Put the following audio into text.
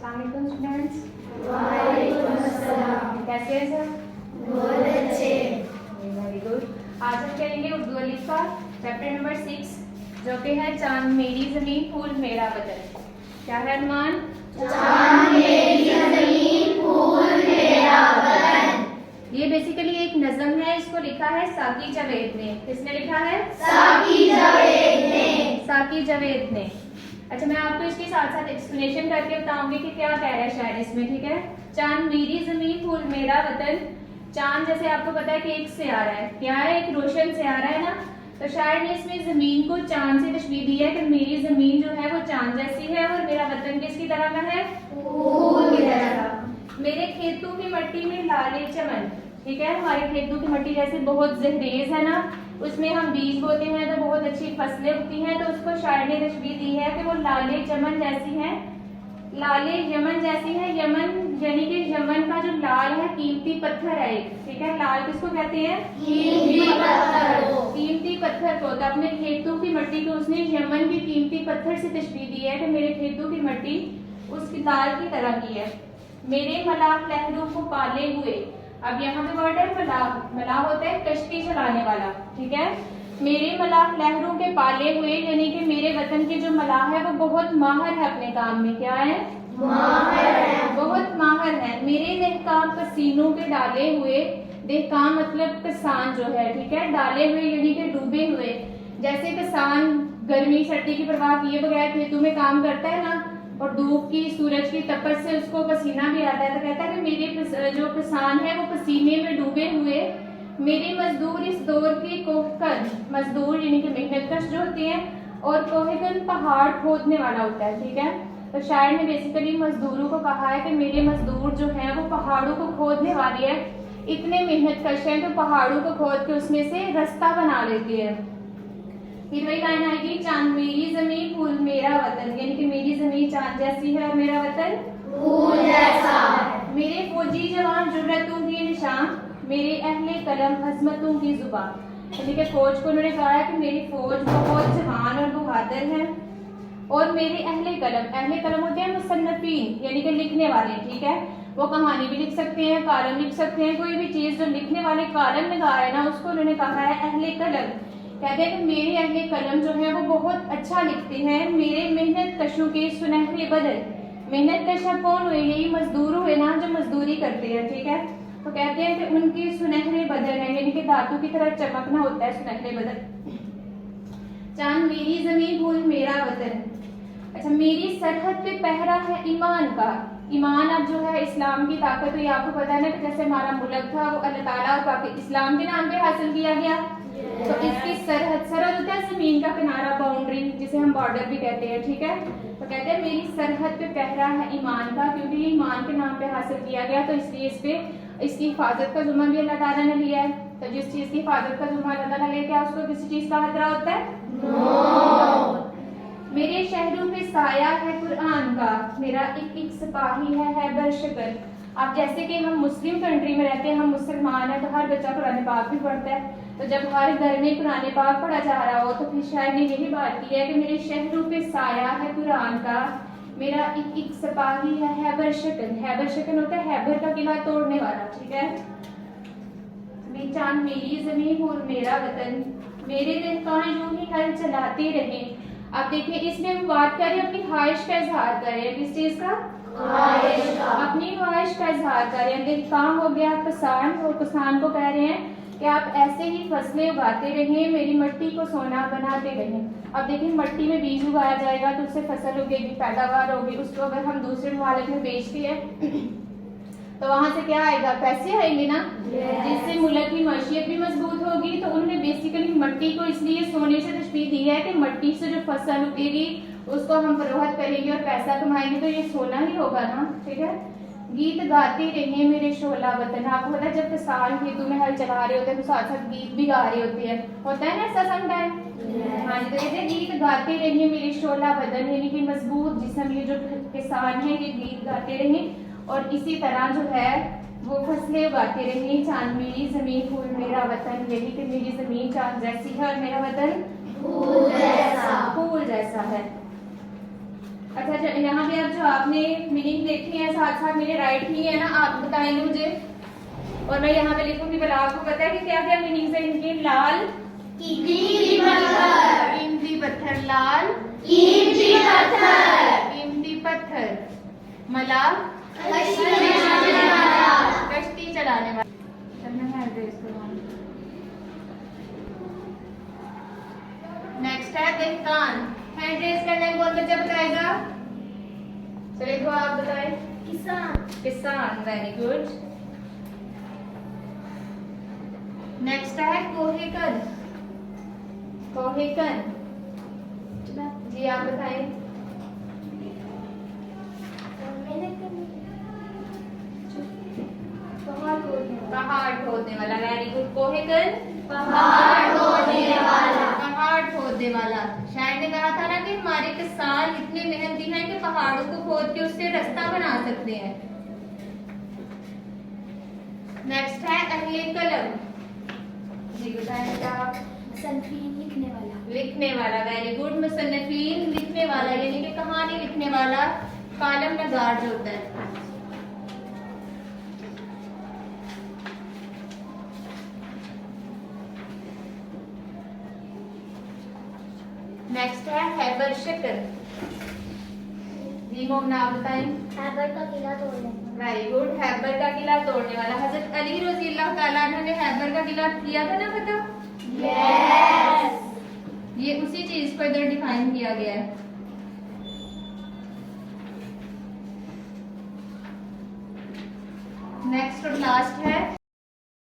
अस्सलामुअलैकुम स्टूडेंट्स। वालेकुम अस्सलाम। कैसे हैं सर? बहुत अच्छे। Very good. आज हम करेंगे उर्दू अलिफ का चैप्टर नंबर 6 जो कि है चांद मेरी ज़मीन फूल मेरा वतन। क्या है अनुमान? चांद मेरी ज़मीन फूल मेरा वतन। ये बेसिकली एक नज़म है। इसको लिखा है साकी जावेद ने। किसने लिखा है? साकी जावेद ने। साकी जावेद ने। अच्छा, मैं आपको इसके साथ साथ एक्सप्लेनेशन करके बताऊंगी कि क्या कह रहा है शायर इसमें। ठीक है। चांद मेरी ज़मीन फूल मेरा वतन। चांद जैसे आपको पता है कि एक सियारा है। क्या है? एक रोशन सियारा है ना। तो शायर ने इसमें जमीन को चांद से तशबीह दी है कि मेरी जमीन जो है वो चांद जैसी है और मेरा वतन किसकी तरह का है? फूल की तरह। मेरे खेतों की मिट्टी में लाले चमन। ठीक है। हमारे खेतों की मिट्टी जैसे बहुत जहरेज है ना, उसमें हम बीज बोते हैं तो बहुत अच्छी फसलें उगती हैं। तो उसको शायर ने तशबीह दी है कि वो लाले चमन जैसी है। लाले यमन जैसी है। यमन यानी कि यमन का जो लाल है कीमती पत्थर है एक। ठीक है। लाल किसको कहते हैं? कीमती पत्थर को। कीमती पत्थर को। तो अपने खेतों की मिट्टी को उसने यमन के कीमती पत्थर से तशबीह दी है कि मेरे खेतों की मिट्टी उसकी लाल की तरह की है। मेरे मलाह लहरों को पाले हुए। अब यहाँ पे वर्ड है मलाह। मलाह होता है कश्ती चलाने वाला। ठीक है। मेरे मलाह लहरों के पाले हुए यानी कि मेरे वतन के जो मलाह है वो बहुत माहिर है अपने काम में। क्या है? माहिर है। बहुत माहिर है। मेरे दहकाम पसीनों के डाले हुए। दहकाम मतलब किसान जो है। ठीक है। डाले हुए यानी कि डूबे हुए। जैसे किसान गर्मी सर्दी की परवाह किए बगैर खेतों में काम करता है ना, और धूप की सूरज की तपश से उसको पसीना भी आता है, तो कहता है कि मेरे जो किसान है वो पसीने में डूबे हुए। मेरे मजदूर इस दौर के कोहकन। मजदूर यानी कि मेहनतकश जो होते हैं, और कोहकन पहाड़ खोदने वाला होता है। ठीक है। तो शायर ने बेसिकली मजदूरों को कहा है कि मेरे मजदूर जो हैं वो पहाड़ों को खोदने वाले हैं। इतने मेहनतकश हैं तो पहाड़ों को खोद के उसमें से रास्ता बना लेते हैं। फिर वही लाइन आएगी, चांद मेरी जमीन फूल मेरा वतन, यानी कि मेरी जमीन चांद जैसी है और मेरा वतन फूल जैसा है। मेरे फौजी जवान जुर्रतों की निशान, मेरे अहले कलम अजमतों की जुबान। यानी कि फौज को उन्होंने कहा है कि मेरी फौज बहुत जवान और बहादुर है। और मेरे अहले कलम होते हैं मुसन्नफीन यानी कि लिखने वाले। ठीक है। वो कहानी भी लिख सकते हैं, कॉलम लिख सकते हैं, कोई भी चीज जो लिखने वाले कॉलम में गा रहे हैं ना, उसको उन्होंने कहा है अहले कलम। कहते हैं कि मेरे अहले कलम जो है वो बहुत अच्छा लिखते हैं। मेरे मेहनत कशों के सुनहरे बदन। मेहनत कश कौन हुए? यही मजदूर हुए ना जो मजदूरी करते हैं। ठीक है। तो कहते हैं कि उनके सुनहरे बदन है यानी कि धातु की तरह चमकना होता है सुनहरे बदन। चांद मेरी जमीन फूल मेरा वतन। अच्छा, मेरी सरहद पे पहरा है ईमान का। ईमान अब जो है इस्लाम की ताकत हुई। आपको पता है ना कि जैसे हमारा मुल्क था वो अल्लाह ताला और बाकी इस्लाम के नाम पे हासिल किया गया। तो इसकी सरहद होता है जमीन का किनारा, बाउंड्री, जिसे हम बॉर्डर भी कहते हैं। ठीक है। तो कहते हैं मेरी सरहद पे पहरा है ईमान का, क्योंकि ये ईमान के नाम पे हासिल किया गया तो इसलिए इस पे इसकी हिफाजत का जुम्मा भी अल्लाह ताला ने लिया है। तो जिस चीज की हिफाजत का जुम्मा अल्लाह ताला ले, क्या उसको किसी चीज का खतरा होता है? मेरे शहरों पे साया है कुरान का, मेरा एक एक सिपाही है हैबर शक्ल। अब जैसे कि हम मुस्लिम कंट्री में रहते हैं, हम मुसलमान हैं, तो हर बच्चा कुरान पाक भी पढ़ता है। तो जब हर घर में कुरान पाक पढ़ा जा रहा हो तो फिर शायद ने यही बात की है कि मेरे शहरों पे साया है कुरान का, मेरा एक एक सिपाही है हैबर शक्ल। हैबर शक्ल होता है हैबर का किला तोड़ने वाला। ठीक है। चांद मेरी जमीन और मेरा वतन, मेरे दहकान यूं ही हल चलाते रहे। अब देखिए इसमें हम बात करें अपनी ख्वाहिश का इजहार करें। किस चीज का? ख्वाहिश का। अपनी ख्वाहिश का इजहार करें। दहकान हो गया किसान, और किसान को कह रहे हैं कि आप ऐसे ही फसलें उगाते रहें, मेरी मिट्टी को सोना बनाते रहें। अब देखिए मिट्टी में बीज उगाया जाएगा तो उससे फसल उगेगी, पैदावार होगी। उसको अगर हम दूसरे मुमालिक में बेचते हैं तो वहां से क्या आएगा? पैसे आएंगे ना, जिससे मुल्क की मईशत भी मजबूत होगी। तो उन्होंने बेसिकली मिट्टी को इसलिए सोने से तशबीह दी है कि मिट्टी से जो फसल उगेगी उसको हम फरोख्त करेंगे और पैसा कमाएंगे तो ये सोना ही होगा ना। ठीक है। गीत गाते रहे मेरे शोला वतन। आपको पता है जब किसान खेतों में हल चला रहे होते हैं तो साथ साथ गीत भी गा रहे होते हैं, होता है ना ऐसा समटाइम? हाँ जी। तो कहते हैं गीत गाते रहे मेरे शोला वतन, यानी कि मजबूत जिस्म ये जो किसान है ये गीत गाते रहे और इसी तरह जो है वो फसलें उगाते रहे। चांद मेरी जमीन फूल मेरा वतन, यही कि मेरी जमीन चांद जैसी है और मेरा वतन फूल जैसा। फूल जैसा है। अच्छा यहाँ पे अब जो आपने मीनिंग देखी है साथ साथ मेरे राइट ही है ना, आप बताएंगे मुझे। और मैं यहाँ पे लिखूंगी, भला आपको पता है कि क्या क्या मीनिंग्स है इनके? लाल कीमती पत्थर, कीमती पत्थर, लाल कीमती पत्थर, कीमती पत्थर, मला कश्ती चलाने वाला। नेक्स्ट है दहकान। हैंड रेज करने में कौन बच्चा बताएगा? चलिए तो आप बताएं। किसान, किसान, वेरी गुड। नेक्स्ट है कोहेकन। कोहेकन जी आप बताएं। पहाड़ खोदने वाला, वेरी गुड। कोहेकन पहाड़ खोदने वाला, पहाड़ खोदने वाला। शायद ने कहा था ना कि हमारे किसान इतने मेहनती हैं कि पहाड़ों को खोद के उससे रास्ता बना सकते हैं। नेक्स्ट है अहले कलम जी बताएं क्या आप? मुसन्निफीन लिखने वाला, लिखने वाला, वेरी गुड। मुसन्निफीन लिखने वाला यानी कि कहानी लिखने वाला, कालम नगार जो होता है। नेक्स्ट है हैबर शिकर जी, मोम नाम बताएं। हैबर का किला तोड़ने, वेरी गुड। हैबर का किला तोड़ने वाला। हजरत अली रज़ी अल्लाह ताला अन्हु ने हैबर का किला किया था ना, पता? यस, ये उसी चीज को इधर डिफाइन किया गया है। नेक्स्ट और लास्ट है